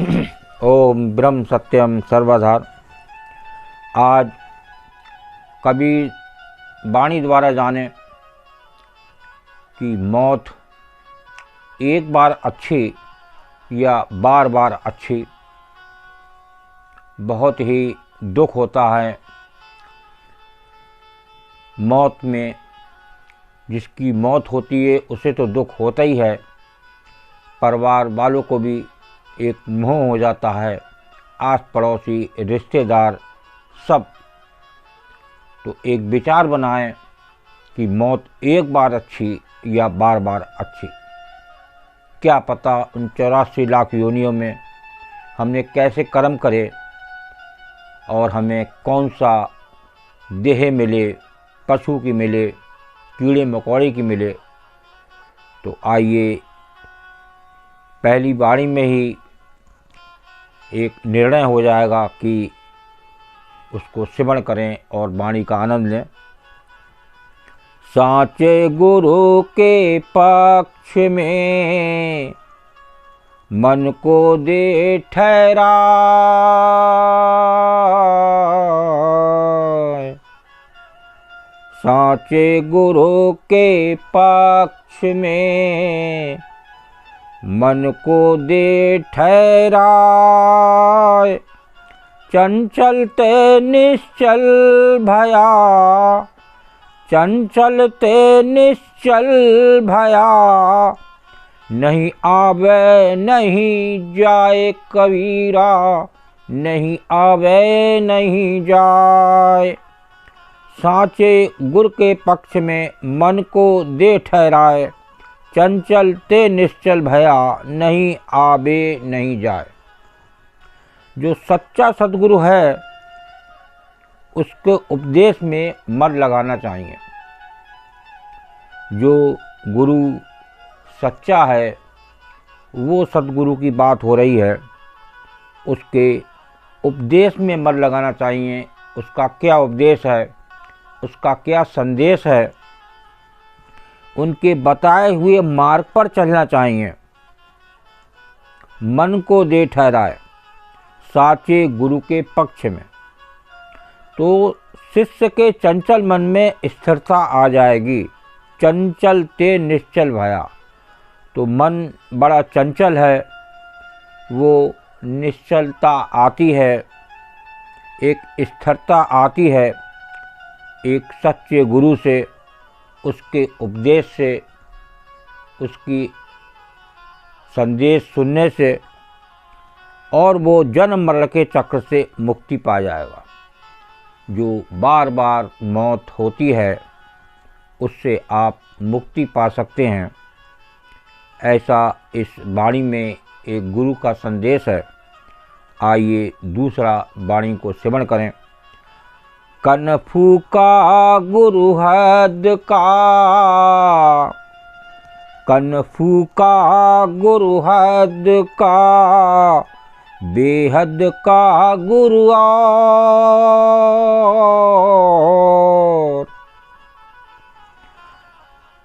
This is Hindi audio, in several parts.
ओम ब्रह्म सत्यम सर्वधार। आज कबीर वाणी द्वारा जाने कि मौत एक बार अच्छी या बार बार अच्छी, बहुत ही दुख होता है मौत में। जिसकी मौत होती है उसे तो दुख होता ही है, परिवार वालों को भी एक मोह हो जाता है, आस पड़ोसी रिश्तेदार सब। तो एक विचार बनाएं कि मौत एक बार अच्छी या बार बार अच्छी। क्या पता उन 84 लाख योनियों में हमने कैसे कर्म करे और हमें कौन सा देह मिले, पशु की मिले, कीड़े मकोड़े की मिले। तो आइए पहली बारी में ही एक निर्णय हो जाएगा कि उसको सिमरण करें और वाणी का आनंद लें। साचे गुरु के पक्ष में मन को दे ठहरा, साचे गुरु के पक्ष में मन को दे ठहरा। चंचलते निश्चल भया, चंचलते निश्चल भया, नहीं आवे नहीं जाए कबीरा, नहीं आवे नहीं जाए। साचे गुर के पक्ष में मन को दे ठहराए, चंचल ते निश्चल भया, नहीं आवे नहीं जाए। जो सच्चा सद्गुरु है उसके उपदेश में मन लगाना चाहिए। जो गुरु सच्चा है वो सद्गुरु की बात हो रही है, उसके उपदेश में मन लगाना चाहिए। उसका क्या उपदेश है, उसका क्या संदेश है, उनके बताए हुए मार्ग पर चलना चाहिए। मन को दे ठहराए साचे गुरु के पक्ष में, तो शिष्य के चंचल मन में स्थिरता आ जाएगी। चंचल ते निश्चल भया, तो मन बड़ा चंचल है, वो निश्चलता आती है, एक स्थिरता आती है एक सच्चे गुरु से, उसके उपदेश से, उसकी संदेश सुनने से, और वो जन्म मरण के चक्र से मुक्ति पा जाएगा। जो बार बार मौत होती है उससे आप मुक्ति पा सकते हैं, ऐसा इस वाणी में एक गुरु का संदेश है। आइए दूसरा वाणी को सिमरण करें। कन फूका गुरु हद का, कन फूका गुरु हद का, बेहद का गुरु और।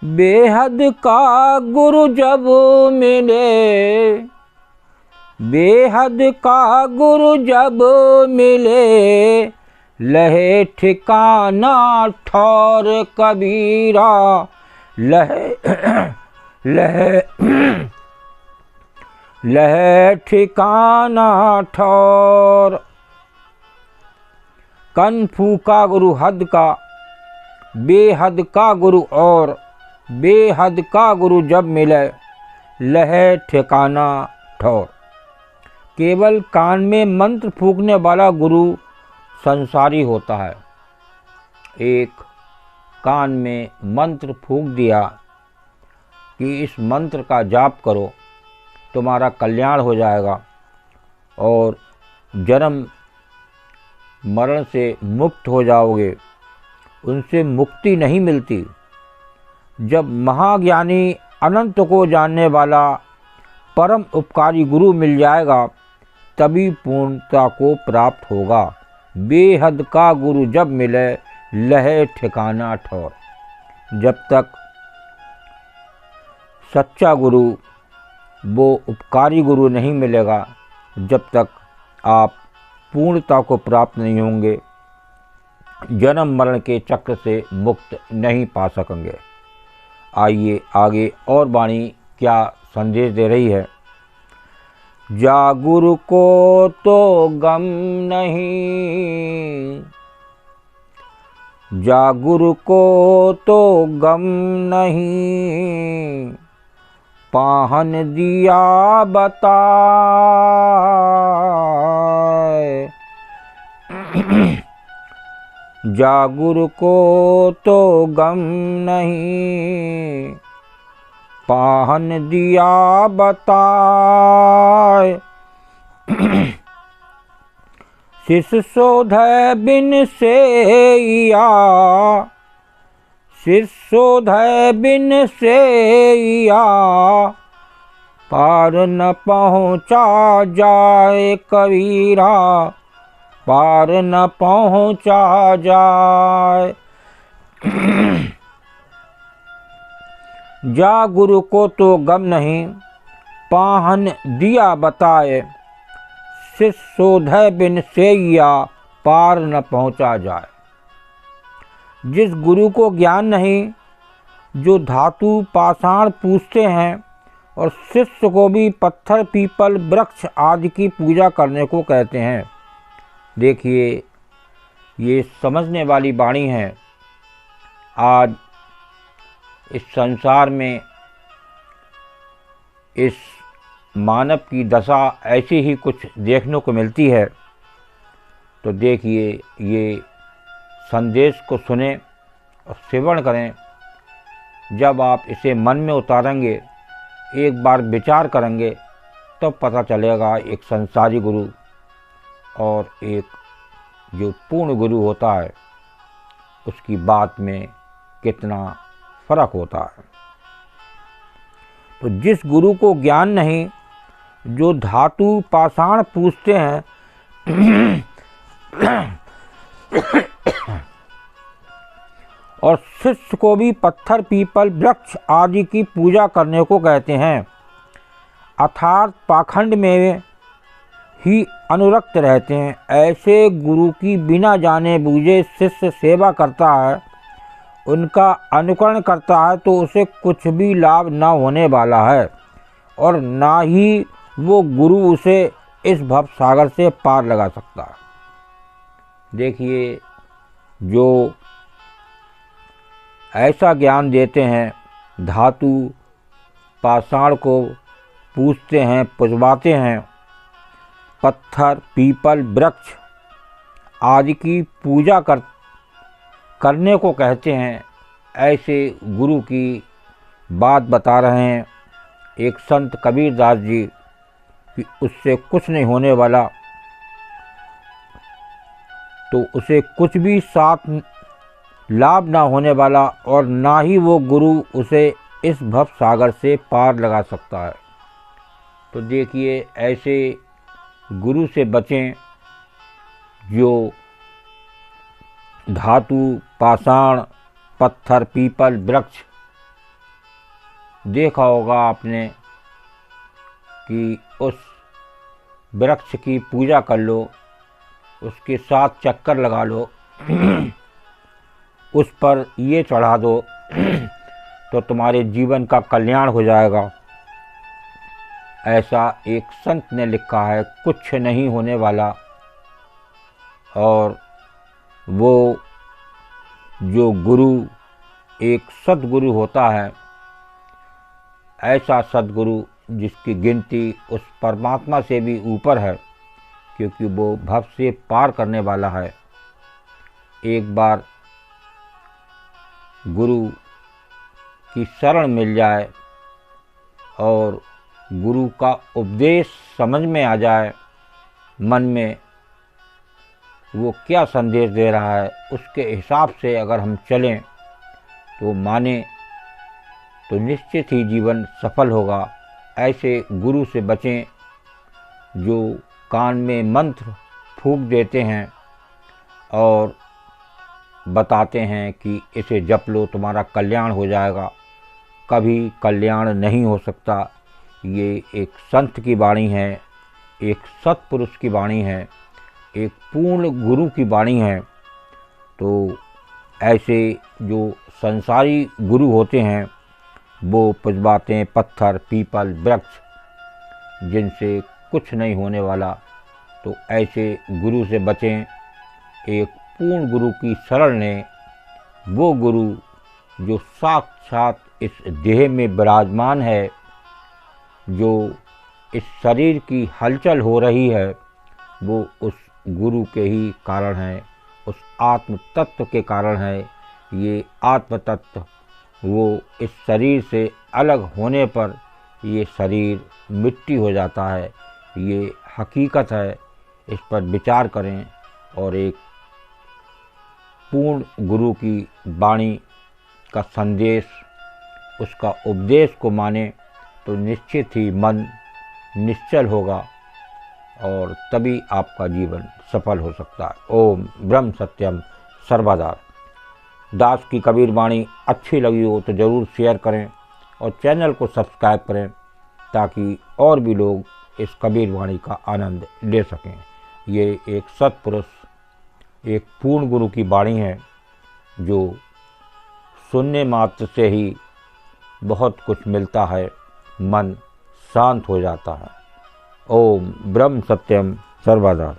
बेहद का गुरु जब मिले, बेहद का गुरु जब मिले, लहे ठिकाना ठौर कबीरा, लहे लहे लहे ठिकाना ठौर। कन फूका गुरु हद का, बेहद का गुरु और, बेहद का गुरु जब मिले, लहे ठिकाना ठौर। केवल कान में मंत्र फूकने वाला गुरु संसारी होता है। एक कान में मंत्र फूंक दिया कि इस मंत्र का जाप करो, तुम्हारा कल्याण हो जाएगा और जन्म मरण से मुक्त हो जाओगे। उनसे मुक्ति नहीं मिलती। जब महाज्ञानी अनंत को जानने वाला परम उपकारी गुरु मिल जाएगा, तभी पूर्णता को प्राप्त होगा। बेहद का गुरु जब मिले, लहे ठिकाना ठौर। जब तक सच्चा गुरु, वो उपकारी गुरु नहीं मिलेगा, जब तक आप पूर्णता को प्राप्त नहीं होंगे, जन्म मरण के चक्र से मुक्त नहीं पा सकेंगे। आइए आगे और वाणी क्या संदेश दे रही है। जागुरु को तो गम नहीं, जागुरु को तो गम नहीं, पाहन दिया बताए। जागुरु को तो गम नहीं, पाहन दिया बताए। शिष शोधय बिन सेया, शिष शोधय बिन सेया, पार न पहुँचा जाए कबीरा, पार न पहुँचा जाए। जागुरु को तो गम नहीं, पाहन दिया बताए। शिष शोधय बिन सेया, पार न पहुँचा जाए। जिस गुरु को ज्ञान नहीं, जो धातु पाषाण पूछते हैं और शिष्य को भी पत्थर पीपल वृक्ष आदि की पूजा करने को कहते हैं। देखिए, ये समझने वाली वाणी है। आज इस संसार में इस मानव की दशा ऐसी ही कुछ देखने को मिलती है। तो देखिए, ये संदेश को सुने और सेवन करें। जब आप इसे मन में उतारेंगे, एक बार विचार करेंगे, तो पता चलेगा एक संसारी गुरु और एक जो पूर्ण गुरु होता है, उसकी बात में कितना फर्क होता है। तो जिस गुरु को ज्ञान नहीं, जो धातु पाषाण पूछते हैं और शिष्य को भी पत्थर पीपल वृक्ष आदि की पूजा करने को कहते हैं, अर्थात पाखंड में ही अनुरक्त रहते हैं। ऐसे गुरु की बिना जाने बूझे शिष्य सेवा करता है, उनका अनुकरण करता है, तो उसे कुछ भी लाभ न होने वाला है और ना ही वो गुरु उसे इस भव सागर से पार लगा सकता है। देखिए, जो ऐसा ज्ञान देते हैं, धातु पाषाण को पूजते हैं, पुजवाते हैं, पत्थर पीपल वृक्ष आदि की पूजा करने को कहते हैं, ऐसे गुरु की बात बता रहे हैं एक संत कबीरदास जी कि उससे कुछ नहीं होने वाला, तो उसे कुछ भी साथ लाभ ना होने वाला और ना ही वो गुरु उसे इस भव सागर से पार लगा सकता है। तो देखिए, ऐसे गुरु से बचें जो धातु पाषाण पत्थर पीपल वृक्ष, देखा होगा आपने कि उस वृक्ष की पूजा कर लो, उसके साथ चक्कर लगा लो, उस पर ये चढ़ा दो तो तुम्हारे जीवन का कल्याण हो जाएगा। ऐसा एक संत ने लिखा है, कुछ नहीं होने वाला। और वो जो गुरु एक सद्गुरु होता है, ऐसा सद्गुरु जिसकी गिनती उस परमात्मा से भी ऊपर है, क्योंकि वो भव से पार करने वाला है। एक बार गुरु की शरण मिल जाए और गुरु का उपदेश समझ में आ जाए, मन में वो क्या संदेश दे रहा है, उसके हिसाब से अगर हम चलें तो माने तो निश्चित ही जीवन सफल होगा। ऐसे गुरु से बचें जो कान में मंत्र फूंक देते हैं और बताते हैं कि इसे जप लो तुम्हारा कल्याण हो जाएगा। कभी कल्याण नहीं हो सकता। ये एक संत की वाणी है, एक सत्पुरुष की वाणी है, एक पूर्ण गुरु की वाणी है। तो ऐसे जो संसारी गुरु होते हैं वो पुजवाते पत्थर, पीपल, वृक्ष, जिनसे कुछ नहीं होने वाला। तो ऐसे गुरु से बचें। एक पूर्ण गुरु की शरण लें। वो गुरु जो साक्षात इस देह में विराजमान है, जो इस शरीर की हलचल हो रही है, वो उस गुरु के ही कारण है, उस आत्म तत्व के कारण है। ये आत्म तत्व वो इस शरीर से अलग होने पर ये शरीर मिट्टी हो जाता है। ये हकीकत है, इस पर विचार करें और एक पूर्ण गुरु की वाणी का संदेश, उसका उपदेश को माने तो निश्चित ही मन निश्चल होगा और तभी आपका जीवन सफल हो सकता है। ओम ब्रह्म सत्यम सर्वदा। दास की कबीर वाणी अच्छी लगी हो तो ज़रूर शेयर करें और चैनल को सब्सक्राइब करें ताकि और भी लोग इस कबीर वाणी का आनंद ले सकें। ये एक सत्पुरुष, एक पूर्ण गुरु की वाणी है जो सुनने मात्र से ही बहुत कुछ मिलता है, मन शांत हो जाता है। ओम ब्रह्म सत्यम सर्वदा।